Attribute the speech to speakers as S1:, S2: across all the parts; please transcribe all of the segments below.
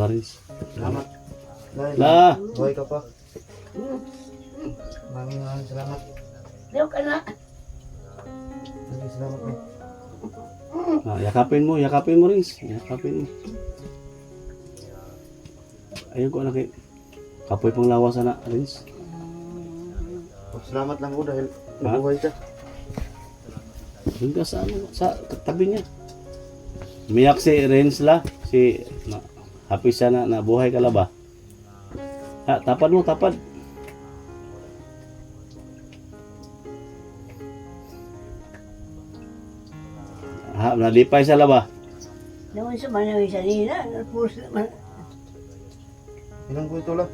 S1: Paris.
S2: Salamat.
S1: La.
S2: Buhay ka pa. Maraming salamat.
S3: Diyo ka na.
S2: Maraming salamat po.
S1: Yakapin mo Rins. Yakapin mo. Ayun ko laki. Kapoy pang lawas na Rins.
S2: Salamat lang po dahil nabuhay ka.
S1: Doon ka sa tabi niya. Umiyak si Rins la. Happy siya na nabuhay ka la ba? Tapad mo, tapad. Nalipay sa laba.
S3: Naman sa manawin sa nila. Napus naman.
S2: Ilang po ito lang?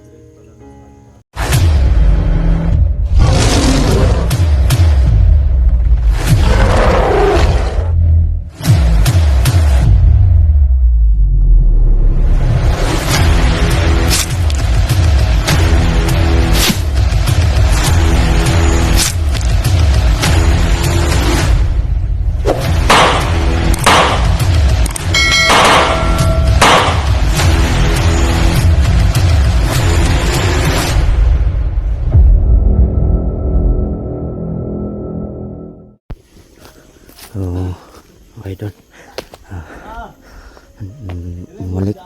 S4: Okay doon.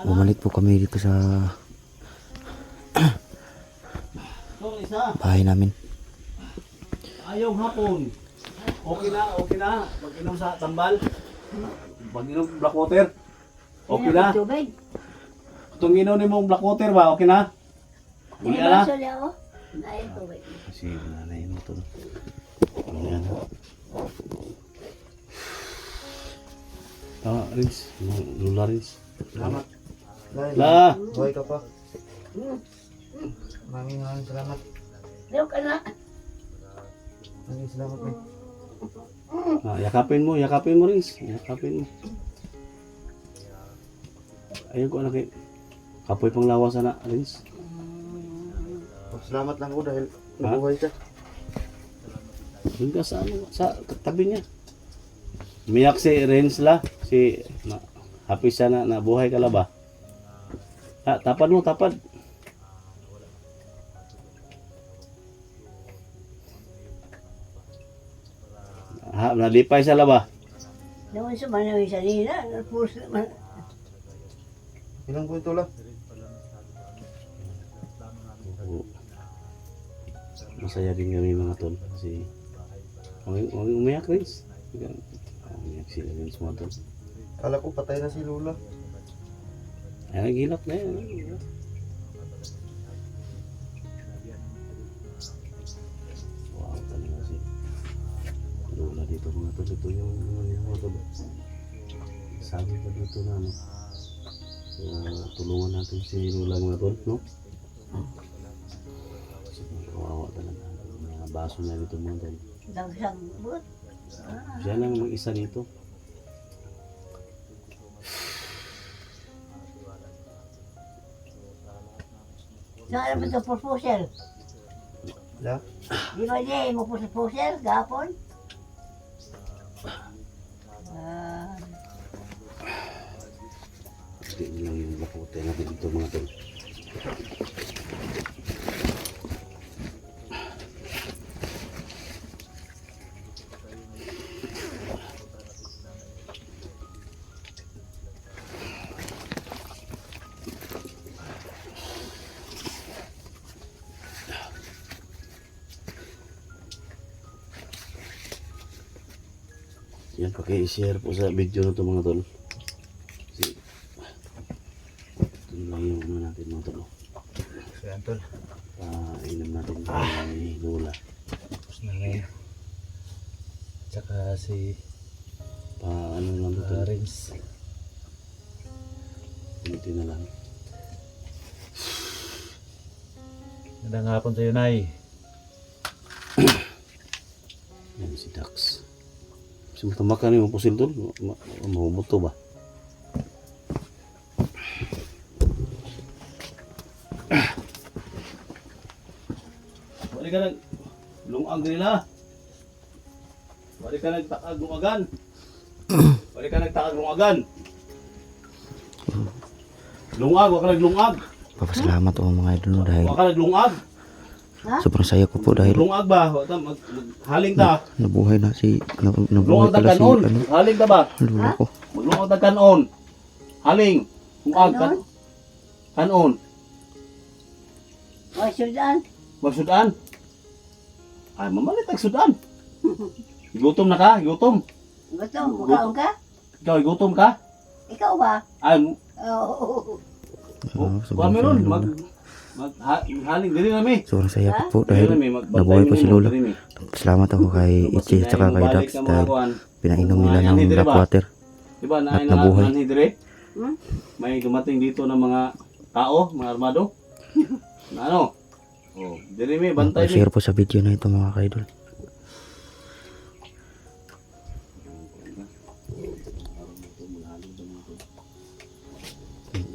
S4: Bumalik po kami dito sa bahay namin.
S1: Ayaw hapon. Okay na. Pag-inom sa tambal. Pag-inom black water. Okay na.
S3: Tubig.
S1: Itong inom ni mong black water ba? Okay na?
S3: Hindi
S1: Okay na?
S3: ba suli ako? Ay, tubig.
S1: Kasi nanay mo ito. Ayan. Rins. Lula Rins.
S2: Salamat.
S1: La.
S2: Buhay ka pa. Maraming salamat.
S3: Diyo ka na.
S2: Maraming salamat po.
S1: Yakapin mo Rins. Yakapin mo. Ayun ko laki. Kapoy pang lawas na Rins.
S2: Salamat lang po dahil nabuhay ka.
S1: Doon ka sa tabi niya. Umiyak si Rins la. Happy siya na nabuhay ka la ba? Tapad mo, tapad. Nalipay sa laba.
S3: Naman sa manawin sa nila. Napus naman.
S2: Ilang po ito lang?
S1: Masaya din kami mga tol. Kasi umiyak Rins. Umiyak si Rins mga tol.
S2: Kala ko patay na si Lola.
S1: Ay, nagilap na yan. Wow, talaga si Lola dito mga tol. Ito yung mga tol. Sabi pa dito na ano. Tulungan natin si Lola mga tol, no? Kasi kawawa talaga. Mga baso na dito mga tol.
S3: Dagsambot.
S1: Siya lang mag-isa dito.
S3: Saan naman ito proposal?
S2: Ya?
S3: Di ba niya mo proposal? Gapon?
S1: Hindi lang yung lakote natin dito mga tol. Yan, paki-share po sa video na ito mga tol. Kasi ito lang yung ano natin mga tol.
S2: Si Anton.
S1: Inom natin kay Lola.
S2: Tapos na ngayon. Tsaka si
S1: Ano lang ito.
S2: Rins.
S1: Hindi na lang.
S2: Magandang hapon sa'yo, Nay.
S1: Yan si Dax. Kasi matamakan yung pusil tol. Mahumot to ba? Balik ka lungag nila. Balik ka nagtakag lungagan. Balik ka nagtakag lungagan. Lungag, wa ka naglungag.
S4: Papasalamat ako mga idol no, dahil
S1: Wa ka naglungag.
S4: sobrang saya ko po dahil
S1: Lungag ba? Wa ta haling ta.
S4: nabuhay na si nabuhay
S1: Lungag
S4: pala
S1: ta
S4: si
S1: kanon.
S4: ano,
S1: Haling ta ba?
S4: lula ko.
S1: Maglungag ta kanon. Haling. Lungag
S3: Kanon?
S1: kanon.
S3: O, sudan.
S1: Magsudan. Ay, mamalit ang sudan. Gutom na ka? Gutom?
S3: Gutom, mukhaon ka?
S1: Ikaw, gutom ka?
S3: Ikaw ba?
S1: Ay,
S3: Oo.
S1: kuha meron. Haling diri na mi.
S4: Sobrang saya ko po
S1: Diri
S4: dahil
S1: na mi.
S4: nabuhay pa si Lola. Salamat ako kay Ichi at saka kay Dax dahil pinainom nila ng black water.
S1: Diba,
S4: At nabuhay.
S1: nabuhay. Dire?
S3: Hmm?
S1: May dumating dito ng mga tao, mga armado. Na ano? Oh, diri mi, bantay mi.
S4: Share po sa video na ito mga kaidol.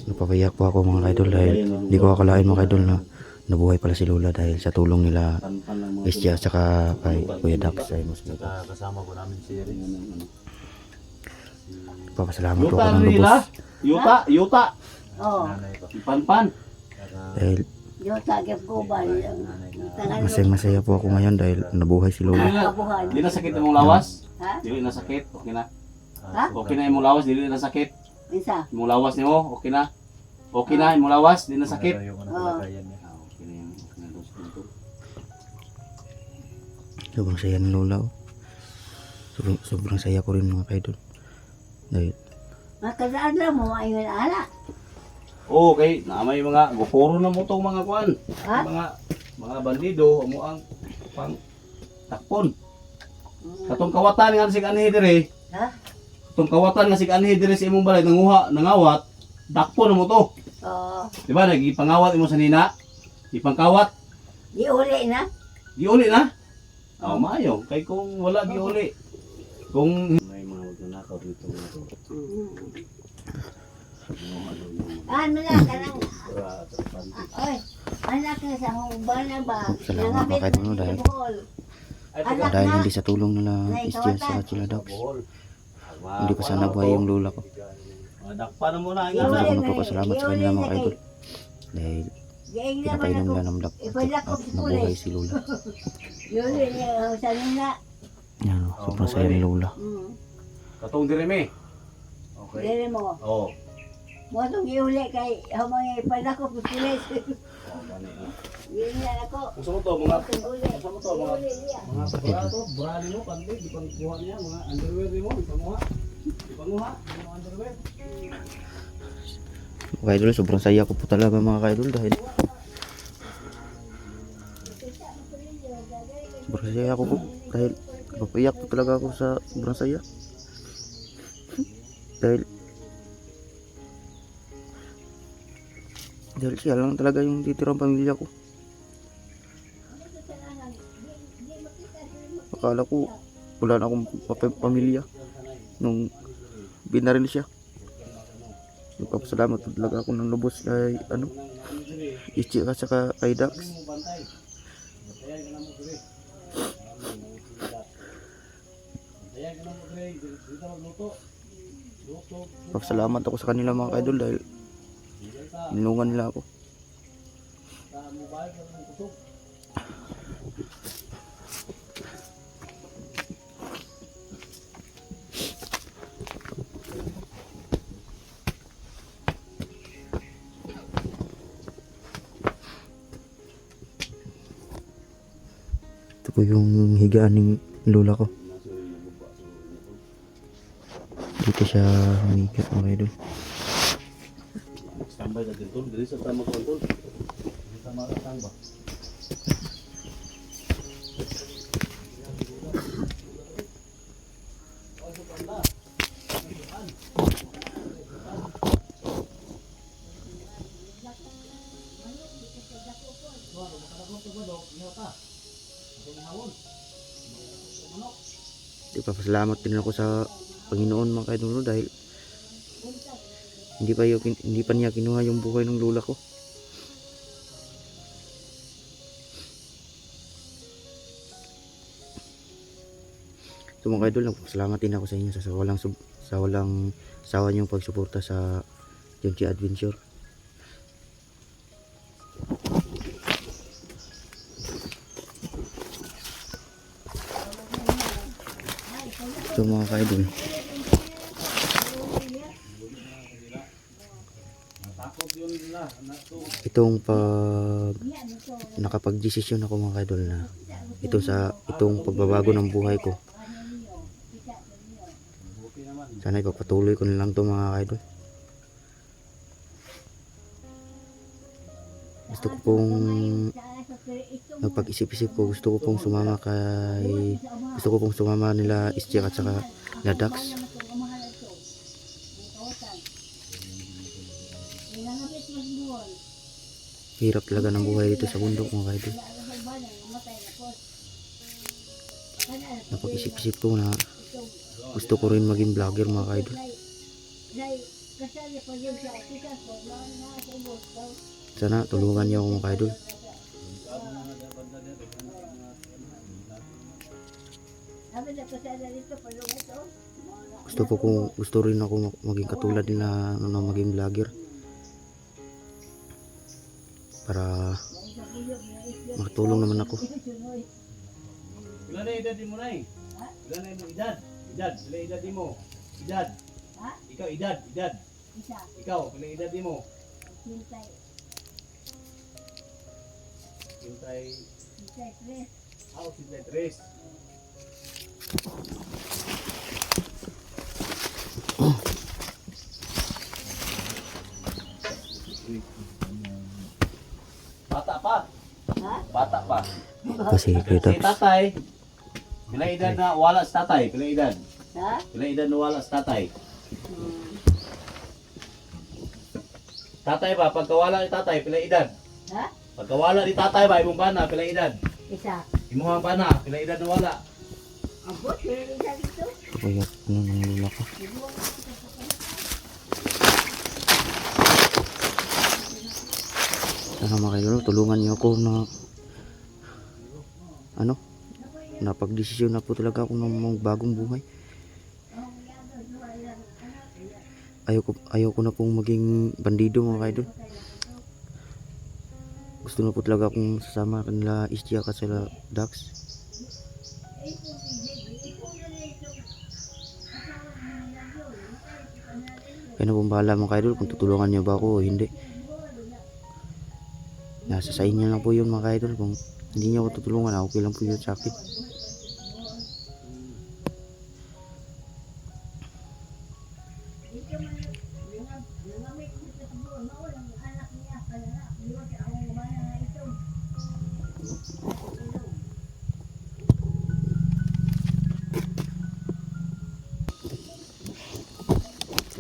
S4: Napapayak po ako mga kaidol dahil hindi ko akalain mga kaidol na nabuhay pala si Lola dahil sa tulong nila
S1: Panpan lang mga
S4: Ischi at saka kay Kuya Dax ay mas
S2: Kasama po namin si Rin.
S4: papasalamat po
S1: Yuta
S4: ako ng
S1: nila.
S4: lubos
S1: Yuta.
S3: Oo.
S2: Nanay ko.
S1: Panpan.
S4: dahil
S3: Yung tagap ko ba?
S4: masaya po ako ngayon dahil nabuhay si Lola.
S3: Kabuhan.
S1: Di na sakit imong lawas?
S3: Ha?
S1: Dili na sakit. Okay na.
S3: Ha?
S1: Okay na imong lawas, dili na sakit.
S3: Isa.
S1: Imong lawas nimo, okay na. Okay na imong lawas, di na sakit.
S2: Yung
S3: Oo.
S2: kalagayan niya.
S1: Okay na yan. Okay na dos punto.
S4: Sobrang saya ni Lola. Oh. Sobrang saya ko rin mga kaidol. Dahil
S3: Makadaan lang mo, ayun ala.
S1: Okay, na may mga goporo na mo tong mga kuan.
S3: Ha?
S1: Mga bandido mo ang pang takpon. Katong kawatan nga sig anhi dire.
S3: Ha?
S1: Katong kawatan nga sig anhi dire sa imong balay nangawat, takpon na mo to.
S3: Oo.
S1: Di ba nagipangawat imo sa nina? Ipangkawat,
S3: Di uli na.
S1: giuli na. Oh, maayo kay kung wala giuli. Kung may mga magnanakaw dito mga to.
S3: Ano na, kanang. Oy, anak na sa hubana ba?
S4: Salamat mga kaidol no, dahil
S3: Anak
S4: dahil
S3: na.
S4: hindi sa tulong nila Ischi at saka sila Dax hindi pa sana buhay yung Lola ko.
S1: Dakpa na muna
S4: Hindi
S1: nga.
S4: ako nagpapasalamat sa kanila mga kaidol dahil pinapainom nila ng black water at nabuhay si Lola.
S3: Yun, sa nila.
S4: Yan, sobrang saya ni Lola.
S1: Katong dire me. Okay.
S3: Dili mo.
S1: Oh.
S3: Mo itong iuli kay hamang ipadako pupulis.
S1: Oh, gani.
S3: Yun yan ako.
S1: Gusto mo to mga
S3: Itong uli.
S1: gusto mo to mga mga sapato, brali mo pandi di pang kuha niya mga underwear mo, di panguha. Di panguha, mga underwear.
S4: Mga kaidol, sobrang saya ko po talaga mga kaidol dahil sobrang saya ko po dahil napapayak po talaga ako sa sobrang saya dahil siya lang talaga yung titirang pamilya ko. Akala ko wala na akong pamilya nung binaril siya. Nagpapasalamat po talaga ako ng lubos kay Ichi at saka kay Dax. Papasalamat ako sa kanila mga kaidol dahil nilungan nila ako. Ito po yung higaan ng lola ko. Dito siya humiga mga idol.
S1: Standby na din tol, dili sa tama kontrol. Dili sa makatang ba.
S4: Ipapasalamat din ako sa Panginoon mga kaidol dahil hindi pa niya kinuha yung buhay ng lola ko. So mga kaidol, nagpapasalamat din ako sa inyo sa walang sawa niyong pagsuporta sa Junchi Adventure. So mga ka-idol, itong pag nakapag-desisyon ako mga ka-idol na itong pagbabago ng buhay ko, sana ipagpatuloy ko na lang to mga ka-idol. Gusto ko pong nagpag-isip-isip ko, gusto ko pong sumama nila Isjek at saka nila Dax. Hirap talaga ng buhay dito sa bundok mga ka-idol. Napag-isip-isip ko na gusto ko rin maging vlogger mga ka-idol. Sana tulungan niyo ako mga ka-idol. Gusto rin ako maging katulad nila na maging vlogger para makatulong naman ako.
S1: Ilan na edad mo na eh? Ilan na mo edad? Edad, ilan edad mo? Edad. Ikaw edad. Ikaw, ilan edad mo? Hintay. Ako, hintay 3. Bata pa.
S3: Ha?
S1: Bata pa.
S4: Kasi
S1: Si tatay. Pila edad na wala sa tatay? Pila edad?
S3: Ha?
S1: Pila edad na wala sa tatay? Tatay ba? Pagkawala ni tatay, pila edad?
S3: Ha?
S1: Pagkawala ni tatay ba? Imong bana, pila edad?
S3: Isa.
S1: Imong bana, pila edad na wala?
S3: Abot, meron isa dito.
S4: Kapayat ng lula ko. Sana mga ka-idol, tulungan niyo ako na napag-desisyon na po talaga ako ng bagong buhay. Ayaw ko na pong maging bandido mga ka-idol. Gusto na po talaga akong sasama kanila Isjek at sila Dax. Kaya na pong bahala mga ka-idol kung tutulungan niyo ba ako o hindi. Nasa sa inyo lang po yun mga ka-idol. Kung hindi niyo ako tutulungan, okay lang po yun sa akin.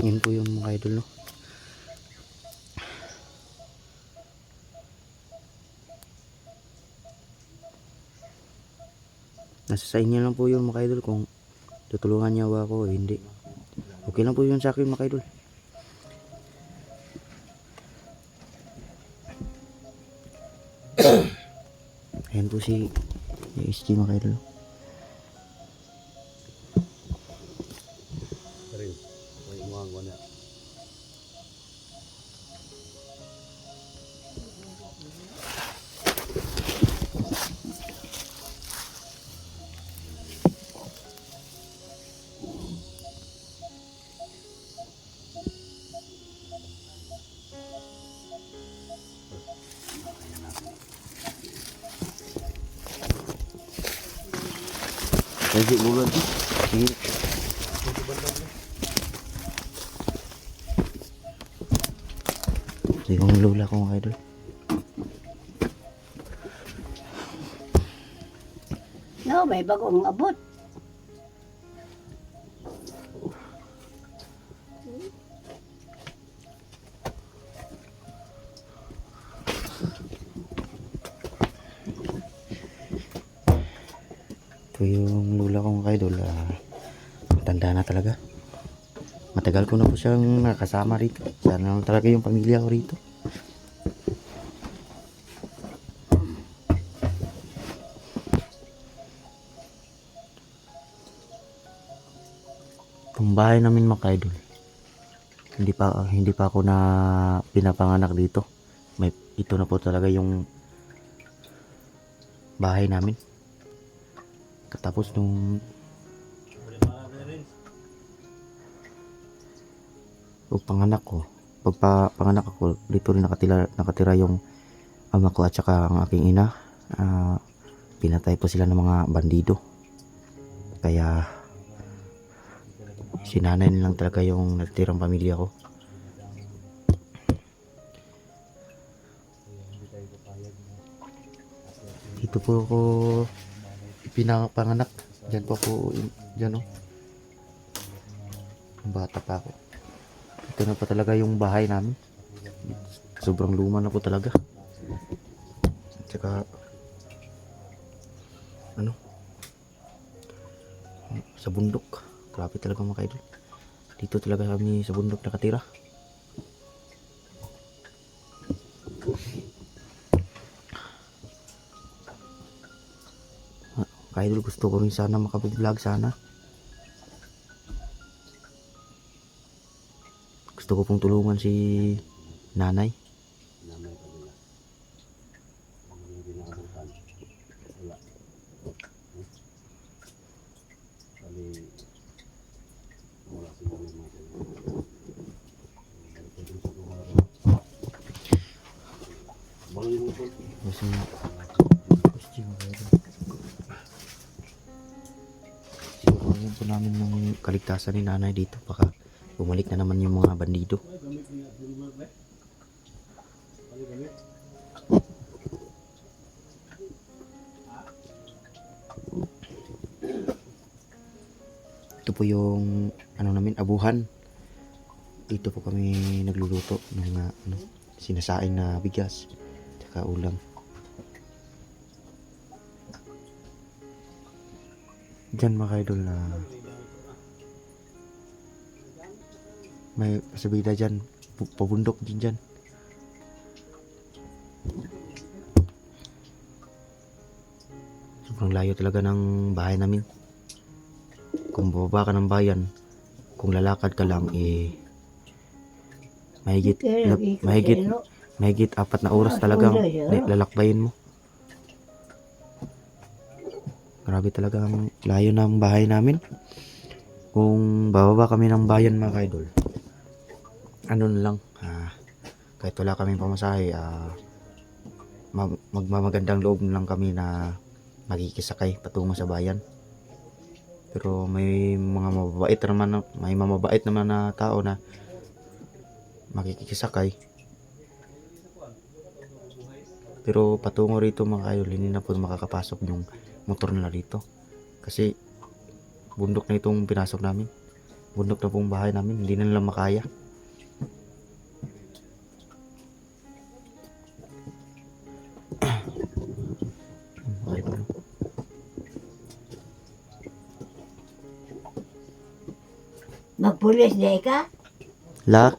S4: Yan po yung mga idol, no? Nasa sa inyo lang po yun mga idol kung tutulungan niya ba ako o hindi. Okay lang po yun sa akin mga idol. Ayan po si SG mga idol. Lanjut bulan tu. Sige. Sige kong lula ko mga idol.
S3: No, may bagong abot.
S4: Ito yung lula ko mga idol. Tanda na talaga. Matagal ko na po siyang nakasama rito. Sana lang talaga yung pamilya ko rito. Itong bahay namin mga idol, hindi pa ako na pinapanganak dito. Ito na po talaga yung bahay namin. Katapos nung o panganak ko. Panganak ako, dito rin nakatira yung ama ko at saka ang aking ina. Pinatay po sila ng mga bandido. Kaya si nanay lang talaga yung natitirang pamilya ko. Dito po ako pinapanganak. Diyan po ako, diyan oh. Bata pa ako. Ito na pa talaga yung bahay namin. Sobrang luma na po talaga. At saka sa bundok. Grabe talaga mga kaidol. Dito talaga kami sa bundok nakatira. Kaidol, gusto ko rin sana makapag-vlog sana. Gusto ko pong tulungan si nanay. Kasi siguro po namin yung kaligtasan ni nanay dito, baka bumalik na naman yung mga bandido. Ito po yung namin, abuhan. Dito po kami nagluluto ng sinasaing na bigas tsaka ulam. Diyan mga idol na may pasabida dyan, pabundok din dyan. Sobrang layo talaga ng bahay namin. Kung bababa ka ng bayan, kung lalakad ka lang mahigit 4 na oras talagang lalakbayin mo. Grabe talaga ang layo ng bahay namin. Kung bababa kami ng bayan mga kaidol, kahit wala kaming pamasahe, magmamagandang loob lang kami na magkikisakay patungo sa bayan. Pero may mamabait naman na tao na makikisakay. Pero patungo rito mga kaidol, hindi na po makakapasok yung motor nila rito. Kasi bundok na itong pinasok namin. Bundok na pong bahay namin, hindi na nila makaya.
S3: Magpulis di ka?
S4: La?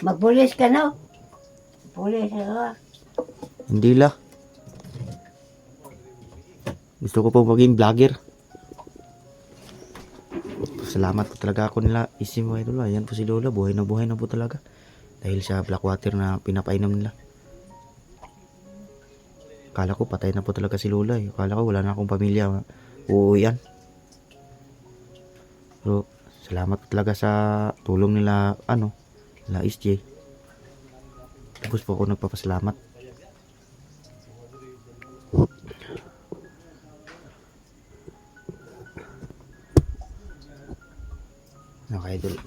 S3: Magpulis ka no? Pulis ako.
S4: Hindi la. Gusto ko po maging vlogger. Salamat po talaga ako nila isim mga idol. Ayan po si Lola, buhay na po talaga. Dahil sa black water na pinapainom nila. Akala ko patay na po talaga si Lola. Akala ko wala na akong pamilya. Uuwian. Pero salamat po talaga sa tulong nila nila SJ. Tapos po ako nagpapasalamat. Okay, idol.